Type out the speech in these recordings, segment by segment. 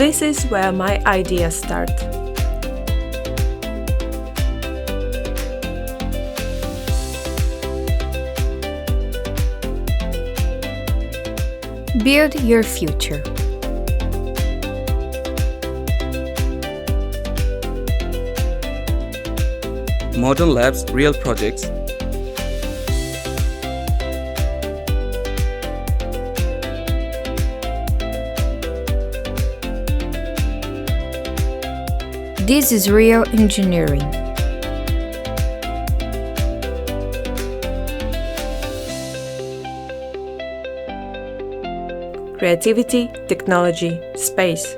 This is where my ideas start. Build your future. Modern labs, real projects. This is real engineering. Creativity, technology, space.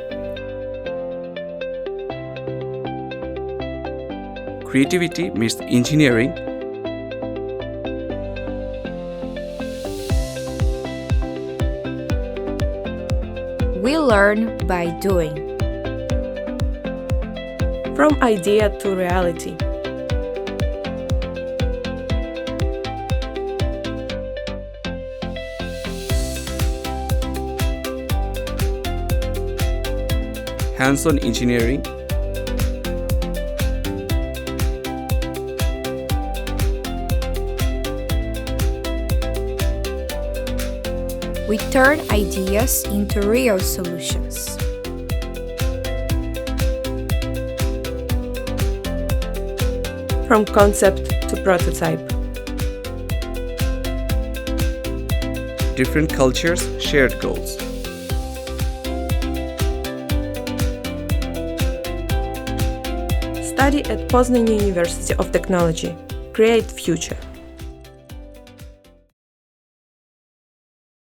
Creativity meets engineering. We learn by doing. From idea to reality. Hands-on engineering. We turn ideas into real solutions. From concept to prototype. Different cultures, shared goals. Study at Poznań University of Technology. Create future.